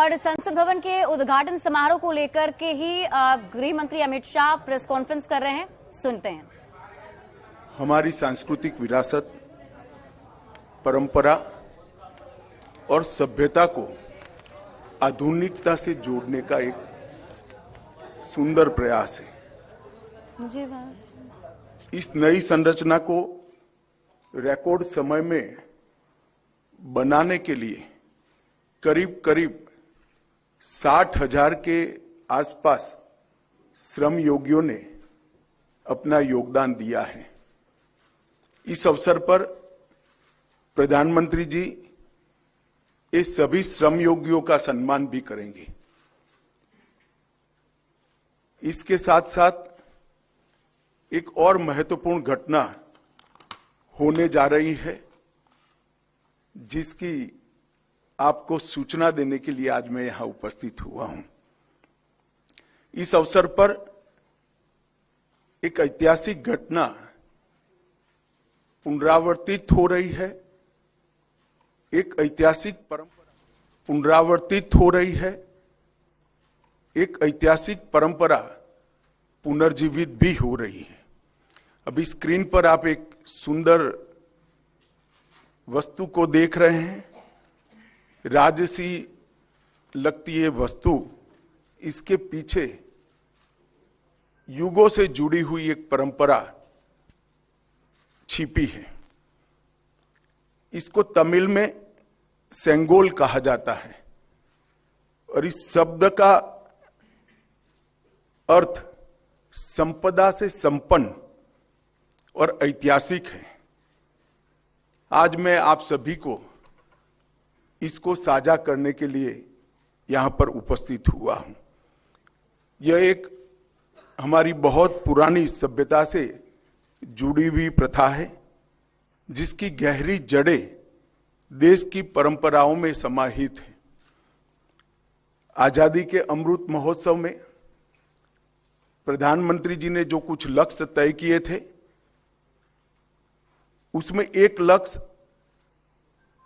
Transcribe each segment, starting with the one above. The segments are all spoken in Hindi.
और संसद भवन के उद्घाटन समारोह को लेकर के ही गृह मंत्री अमित शाह प्रेस कॉन्फ्रेंस कर रहे हैं। सुनते हैं। हमारी सांस्कृतिक विरासत, परंपरा और सभ्यता को आधुनिकता से जोड़ने का एक सुंदर प्रयास है। इस नई संरचना को रिकॉर्ड समय में बनाने के लिए करीब करीब 60,000 के आसपास श्रम योगियों ने अपना योगदान दिया है। इस अवसर पर प्रधानमंत्री जी इस सभी श्रम योगियों का सम्मान भी करेंगे। इसके साथ साथ एक और महत्वपूर्ण घटना होने जा रही है, जिसकी आपको सूचना देने के लिए आज मैं यहां उपस्थित हुआ हूं। इस अवसर पर एक ऐतिहासिक घटना पुनरावर्तित हो रही है। एक ऐतिहासिक परंपरा पुनरावर्तित हो रही है। एक ऐतिहासिक परंपरा पुनर्जीवित भी हो रही है। अभी स्क्रीन पर आप एक सुंदर वस्तु को देख रहे हैं। राजसी लगती है वस्तु, इसके पीछे युगों से जुड़ी हुई एक परंपरा छिपी है। इसको तमिल में सेंगोल कहा जाता है और इस शब्द का अर्थ संपदा से संपन्न और ऐतिहासिक है। आज मैं आप सभी को इसको साझा करने के लिए यहां पर उपस्थित हुआ हूं। यह एक हमारी बहुत पुरानी सभ्यता से जुड़ी हुई प्रथा है, जिसकी गहरी जड़ें देश की परंपराओं में समाहित है। आजादी के अमृत महोत्सव में प्रधानमंत्री जी ने जो कुछ लक्ष्य तय किए थे, उसमें एक लक्ष्य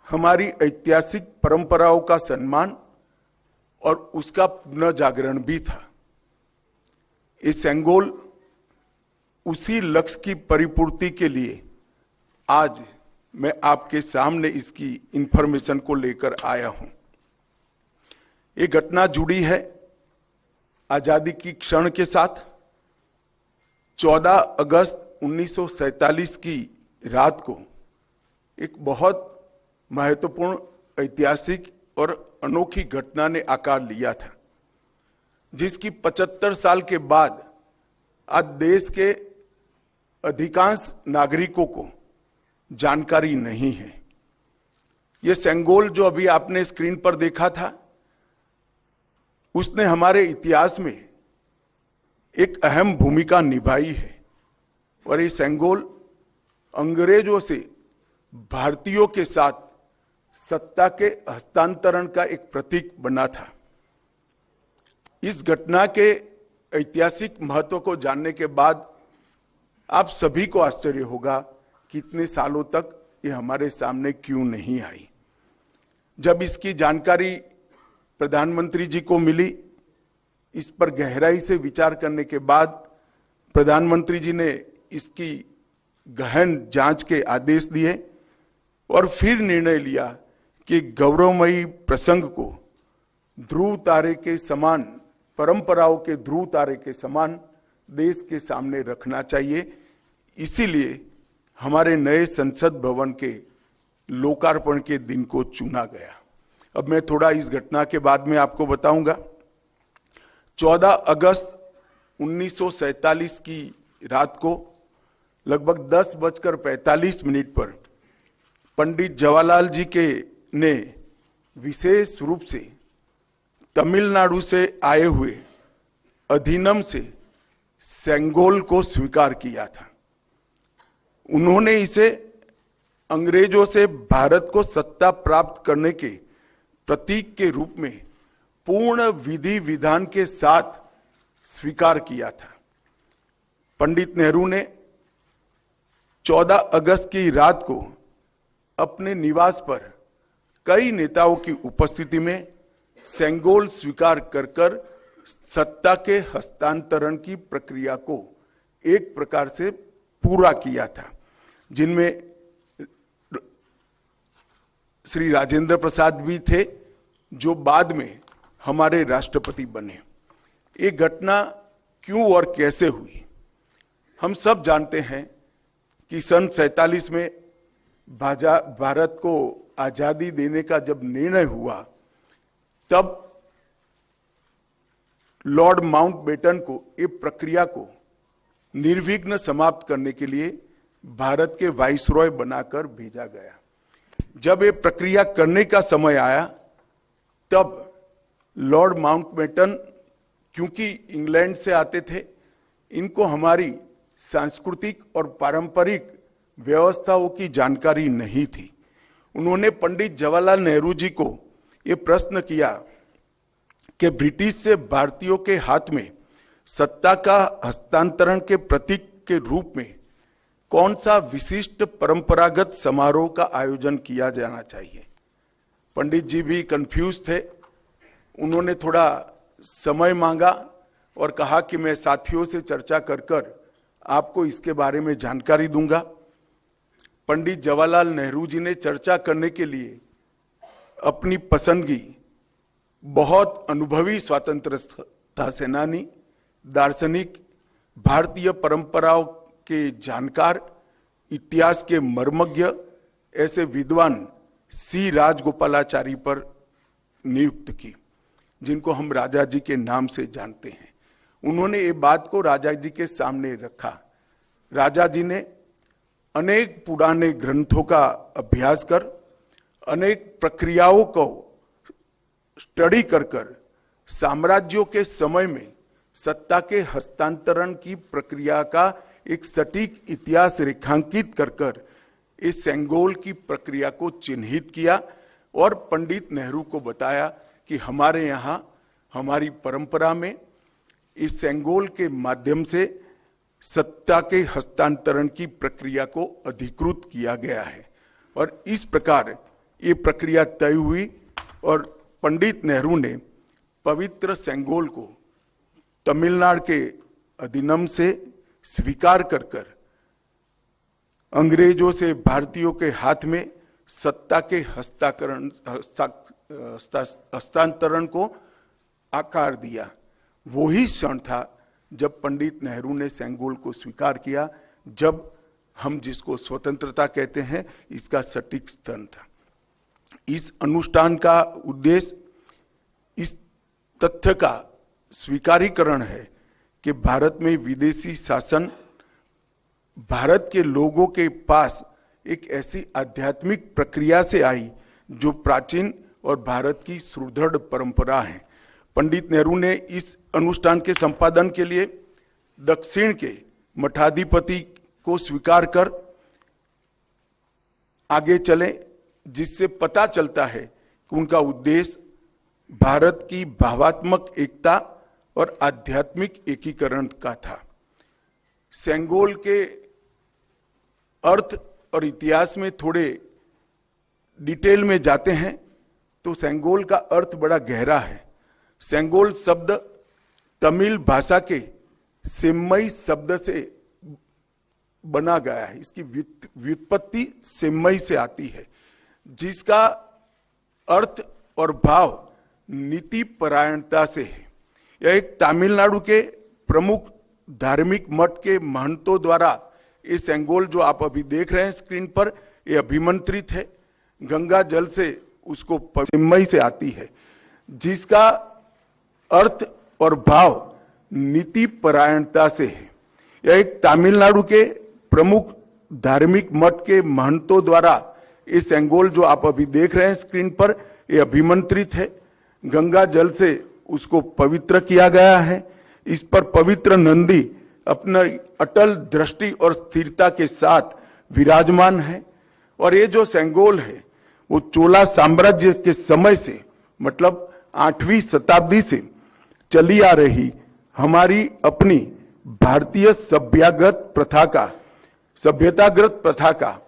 हमारी ऐतिहासिक परंपराओं का सम्मान और उसका पुनर्जागरण भी था। ये सेंगोल उसी लक्ष्य की परिपूर्ति के लिए आज मैं आपके सामने इसकी इंफॉर्मेशन को लेकर आया हूं। ये घटना जुड़ी है आजादी की क्षण के साथ। 14 अगस्त 1947 की रात को एक बहुत महत्वपूर्ण ऐतिहासिक और अनोखी घटना ने आकार लिया था, जिसकी 75 साल के बाद आज देश के अधिकांश नागरिकों को जानकारी नहीं है। यह सेंगोल जो अभी आपने स्क्रीन पर देखा था, उसने हमारे इतिहास में एक अहम भूमिका निभाई है और ये सेंगोल अंग्रेजों से भारतीयों के साथ सत्ता के हस्तांतरण का एक प्रतीक बना था। इस घटना के ऐतिहासिक महत्व को जानने के बाद आप सभी को आश्चर्य होगा कि इतने सालों तक ये हमारे सामने क्यों नहीं आई। जब इसकी जानकारी प्रधानमंत्री जी को मिली, इस पर गहराई से विचार करने के बाद प्रधानमंत्री जी ने इसकी गहन जांच के आदेश दिए और फिर निर्णय लिया कि गौरवमयी प्रसंग को ध्रुव तारे के समान, परंपराओं के ध्रुव तारे के समान देश के सामने रखना चाहिए। इसीलिए हमारे नए संसद भवन के लोकार्पण के दिन को चुना गया। अब मैं थोड़ा इस घटना के बाद में आपको बताऊंगा। 14 अगस्त 1947 की रात को लगभग 10:45 पर पंडित जवाहरलाल जी के ने विशेष रूप से तमिलनाडु से आए हुए अधिनम से सेंगोल को स्वीकार किया था। उन्होंने इसे अंग्रेजों से भारत को सत्ता प्राप्त करने के प्रतीक के रूप में पूर्ण विधि विधान के साथ स्वीकार किया था। पंडित नेहरू ने 14 अगस्त की रात को अपने निवास पर कई नेताओं की उपस्थिति में सेंगोल स्वीकार कर कर सत्ता के हस्तांतरण की प्रक्रिया को एक प्रकार से पूरा किया था, जिनमें श्री राजेंद्र प्रसाद भी थे, जो बाद में हमारे राष्ट्रपति बने। ये घटना क्यों और कैसे हुई, हम सब जानते हैं कि सन 47 में भारत को आजादी देने का जब निर्णय हुआ, तब लॉर्ड माउंटबेटन को ये प्रक्रिया को निर्विघ्न समाप्त करने के लिए भारत के वाइसरॉय बनाकर भेजा गया। जब ये प्रक्रिया करने का समय आया, तब लॉर्ड माउंटबेटन, क्योंकि इंग्लैंड से आते थे, इनको हमारी सांस्कृतिक और पारंपरिक व्यवस्थाओं की जानकारी नहीं थी। उन्होंने पंडित जवाहरलाल नेहरू जी को ये प्रश्न किया कि ब्रिटिश से भारतीयों के हाथ में सत्ता का हस्तांतरण के प्रतीक के रूप में कौन सा विशिष्ट परंपरागत समारोह का आयोजन किया जाना चाहिए। पंडित जी भी कंफ्यूज थे। उन्होंने थोड़ा समय मांगा और कहा कि मैं साथियों से चर्चा कर आपको इसके बारे में जानकारी दूंगा। पंडित जवाहरलाल नेहरू जी ने चर्चा करने के लिए अपनी पसंदगी बहुत अनुभवी स्वतंत्रता सेनानी, दार्शनिक, भारतीय परंपराओं के जानकार, इतिहास के मर्मज्ञ ऐसे विद्वान सी राजगोपालाचारी पर नियुक्त की, जिनको हम राजा जी के नाम से जानते हैं। उन्होंने ये बात को राजा जी के सामने रखा। राजा जी ने अनेक पुराने ग्रंथों का अभ्यास कर, अनेक प्रक्रियाओं को स्टडी कर साम्राज्यों के समय में सत्ता के हस्तांतरण की प्रक्रिया का एक सटीक इतिहास रेखांकित कर इस सेंगोल की प्रक्रिया को चिन्हित किया और पंडित नेहरू को बताया कि हमारे यहाँ हमारी परंपरा में इस सेंगोल के माध्यम से सत्ता के हस्तांतरण की प्रक्रिया को अधिकृत किया गया है। और इस प्रकार ये प्रक्रिया तय हुई और पंडित नेहरू ने पवित्र सेंगोल को तमिलनाडु के अधिनियम से स्वीकार कर अंग्रेजों से भारतीयों के हाथ में सत्ता के हस्तांतरण को आकार दिया। वही क्षण था जब पंडित नेहरू ने सेंगोल को स्वीकार किया, जब हम जिसको स्वतंत्रता कहते हैं, इसका सटीक स्थान था। इस अनुष्ठान का उद्देश्य इस तथ्य का स्वीकारीकरण है कि भारत में विदेशी शासन भारत के लोगों के पास एक ऐसी आध्यात्मिक प्रक्रिया से आई जो प्राचीन और भारत की सुदृढ़ परंपरा है। पंडित नेहरू ने इस अनुष्ठान के संपादन के लिए दक्षिण के मठाधिपति को स्वीकार कर आगे चले, जिससे पता चलता है कि उनका उद्देश्य भारत की भावात्मक एकता और आध्यात्मिक एकीकरण का था। सेंगोल के अर्थ और इतिहास में थोड़े डिटेल में जाते हैं तो सेंगोल का अर्थ बड़ा गहरा है। सेंगोल शब्द तमिल भाषा के सेम्मई शब्द से बना गया है। इसकी व्युत्पत्ति सेम्मई से आती है, जिसका अर्थ और भाव नीति परायणता से है। यह एक तमिलनाडु के प्रमुख धार्मिक मठ के महंतों द्वारा ये सेंगोल जो आप अभी देख रहे हैं स्क्रीन पर, ये अभिमंत्रित है। गंगा जल से उसको सेम्मई से आती है, जिसका अर्थ और भाव नीति परायणता से है। यह एक तमिलनाडु के प्रमुख धार्मिक मठ के महंतों द्वारा ये सेंगोल जो आप अभी देख रहे हैं स्क्रीन पर, ये अभिमंत्रित है। गंगा जल से उसको पवित्र किया गया है। इस पर पवित्र नंदी अपना अटल दृष्टि और स्थिरता के साथ विराजमान है। और ये जो सेंगोल है वो चोला साम्राज्य के समय से, मतलब 8वीं शताब्दी से चली आ रही हमारी अपनी भारतीय सभ्यतागत प्रथा का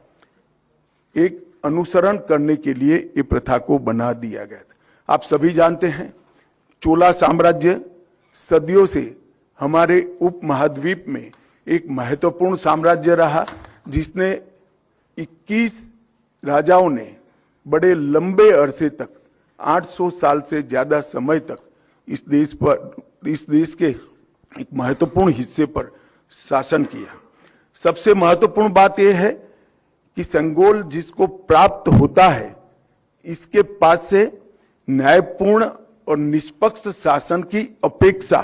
एक अनुसरण करने के लिए ये प्रथा को बना दिया गया था। आप सभी जानते हैं, चोला साम्राज्य सदियों से हमारे उपमहाद्वीप में एक महत्वपूर्ण साम्राज्य रहा, जिसने 21 राजाओं ने बड़े लंबे अरसे तक 800 साल से ज्यादा समय तक इस देश के एक महत्वपूर्ण हिस्से पर शासन किया। सबसे महत्वपूर्ण बात यह है कि सेंगोल जिसको प्राप्त होता है, इसके पास से न्यायपूर्ण और निष्पक्ष शासन की अपेक्षा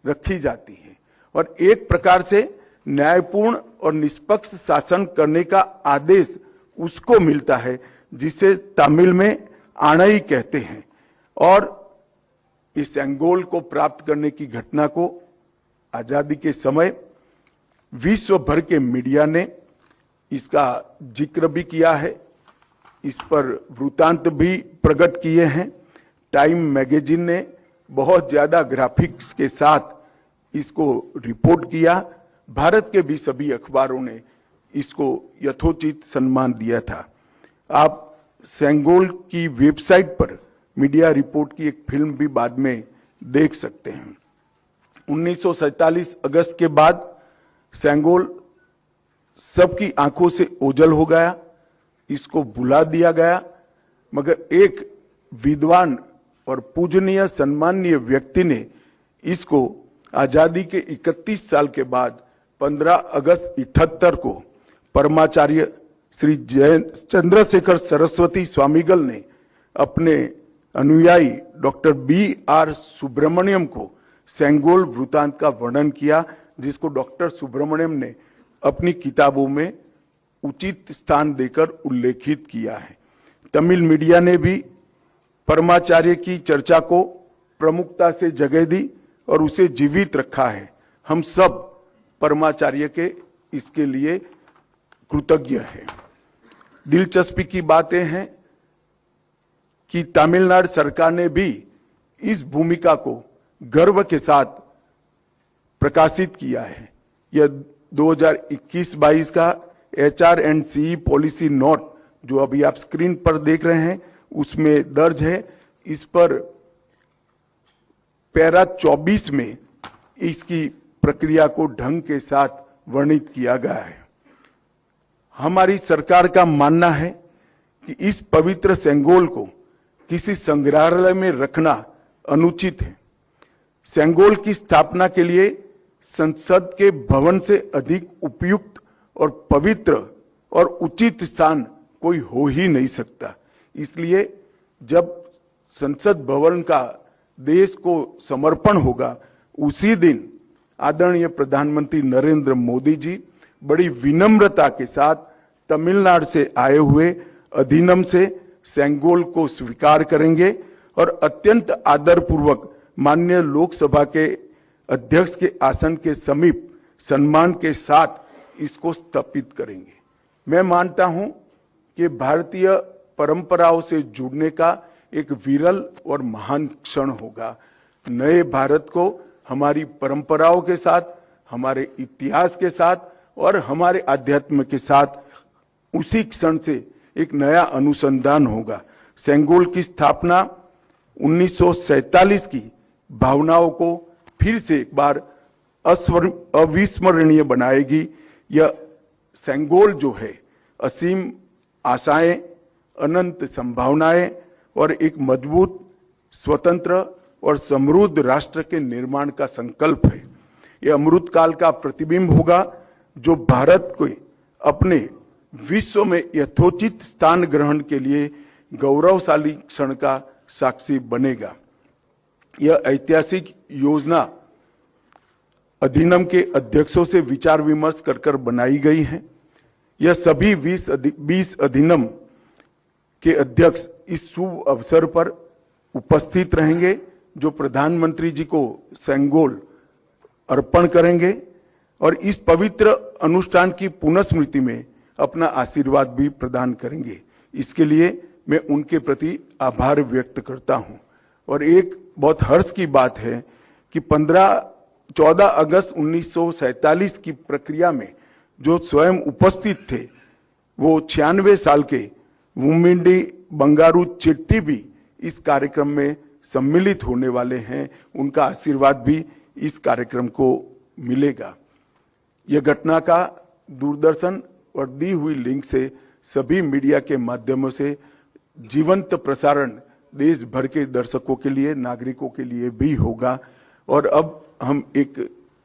रखी जाती है और एक प्रकार से न्यायपूर्ण और निष्पक्ष शासन करने का आदेश उसको मिलता है, जिसे तमिल में आणई कहते हैं। और इस सेंगोल को प्राप्त करने की घटना को आजादी के समय विश्व भर के मीडिया ने इसका जिक्र भी किया है, इस पर वृत्तांत भी प्रकट किए हैं। टाइम मैगजीन ने बहुत ज्यादा ग्राफिक्स के साथ इसको रिपोर्ट किया। भारत के भी सभी अखबारों ने इसको यथोचित सम्मान दिया था। आप सेंगोल की वेबसाइट पर मीडिया रिपोर्ट की एक फिल्म भी बाद में देख सकते हैं। 1947 अगस्त के बाद सेंगोल सबकी आंखों से ओझल हो गया, इसको भुला दिया गया, मगर एक विद्वान और पूजनीय सम्माननीय व्यक्ति ने इसको आजादी के 31 साल के बाद 15 अगस्त 78 को परमाचार्य श्री चंद्रशेखर सरस्वती स्वामीगल ने अपने अनुयायी डॉक्टर B.R. सुब्रमण्यम को सेंगोल वृत्तांत का वर्णन किया, जिसको डॉक्टर सुब्रमण्यम ने अपनी किताबों में उचित स्थान देकर उल्लेखित किया है। तमिल मीडिया ने भी परमाचार्य की चर्चा को प्रमुखता से जगह दी और उसे जीवित रखा है। हम सब परमाचार्य के इसके लिए कृतज्ञ हैं। दिलचस्पी की बातें हैं कि तमिलनाडु सरकार ने भी इस भूमिका को गर्व के साथ प्रकाशित किया है। यह 2021-22 का HR&CE पॉलिसी नोट जो अभी आप स्क्रीन पर देख रहे हैं उसमें दर्ज है। इस पर पैरा 24 में इसकी प्रक्रिया को ढंग के साथ वर्णित किया गया है। हमारी सरकार का मानना है कि इस पवित्र सेंगोल को किसी संग्रहालय में रखना अनुचित है। सेंगोल की स्थापना के लिए संसद के भवन से अधिक उपयुक्त और पवित्र और उचित स्थान कोई हो ही नहीं सकता। इसलिए जब संसद भवन का देश को समर्पण होगा, उसी दिन आदरणीय प्रधानमंत्री नरेंद्र मोदी जी बड़ी विनम्रता के साथ तमिलनाडु से आए हुए अधिनियम से सेंगोल को स्वीकार करेंगे और अत्यंत आदरपूर्वक माननीय लोकसभा के अध्यक्ष के आसन के समीप सम्मान के साथ इसको स्थापित करेंगे। मैं मानता हूं कि भारतीय परंपराओं से जुड़ने का एक विरल और महान क्षण होगा। नए भारत को हमारी परंपराओं के साथ, हमारे इतिहास के साथ और हमारे अध्यात्म के साथ उसी क्षण से एक नया अनुसंधान होगा। सेंगोल की स्थापना 1947 की भावनाओं को फिर से एक बार अविस्मरणीय बनाएगी। यह सेंगोल जो है असीम आशाएं, अनंत संभावनाएं और एक मजबूत, स्वतंत्र और समृद्ध राष्ट्र के निर्माण का संकल्प है। यह अमृत काल का प्रतिबिंब होगा जो भारत को अपने विश्व में यथोचित स्थान ग्रहण के लिए गौरवशाली क्षण का साक्षी बनेगा। यह ऐतिहासिक योजना अधिनियम के अध्यक्षों से विचार विमर्श कर बनाई गई है। यह सभी 20 अधिनियम के अध्यक्ष इस शुभ अवसर पर उपस्थित रहेंगे, जो प्रधानमंत्री जी को सेंगोल अर्पण करेंगे और इस पवित्र अनुष्ठान की पुनःस्मृति में अपना आशीर्वाद भी प्रदान करेंगे। इसके लिए मैं उनके प्रति आभार व्यक्त करता हूं। और एक बहुत हर्ष की बात है कि 14 अगस्त 1947 की प्रक्रिया में जो स्वयं उपस्थित थे, वो 96 साल के वुमिंडी बंगारू चेट्टी भी इस कार्यक्रम में सम्मिलित होने वाले हैं, उनका आशीर्वाद भी इस कार्यक्रम को मिलेगा। यह घटना का दूरदर्शन और दी हुई लिंक से सभी मीडिया के माध्यमों से जीवंत प्रसारण देश भर के दर्शकों के लिए, नागरिकों के लिए भी होगा। और अब हम एक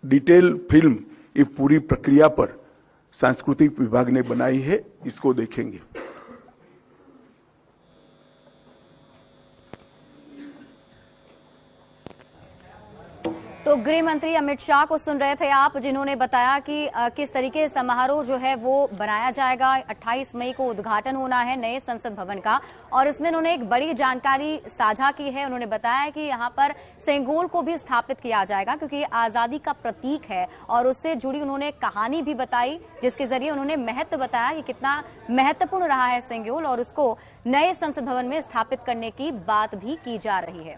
डिटेल फिल्म ये पूरी प्रक्रिया पर सांस्कृतिक विभाग ने बनाई है, इसको देखेंगे। तो गृह मंत्री अमित शाह को सुन रहे थे आप, जिन्होंने बताया कि किस तरीके से समारोह जो है वो बनाया जाएगा। 28 मई को उद्घाटन होना है नए संसद भवन का, और इसमें उन्होंने एक बड़ी जानकारी साझा की है। उन्होंने बताया कि यहाँ पर सेंगोल को भी स्थापित किया जाएगा, क्योंकि ये आजादी का प्रतीक है, और उससे जुड़ी उन्होंने कहानी भी बताई, जिसके जरिए उन्होंने महत्व बताया कि कितना महत्वपूर्ण रहा है सेंगोल, और उसको नए संसद भवन में स्थापित करने की बात भी की जा रही है।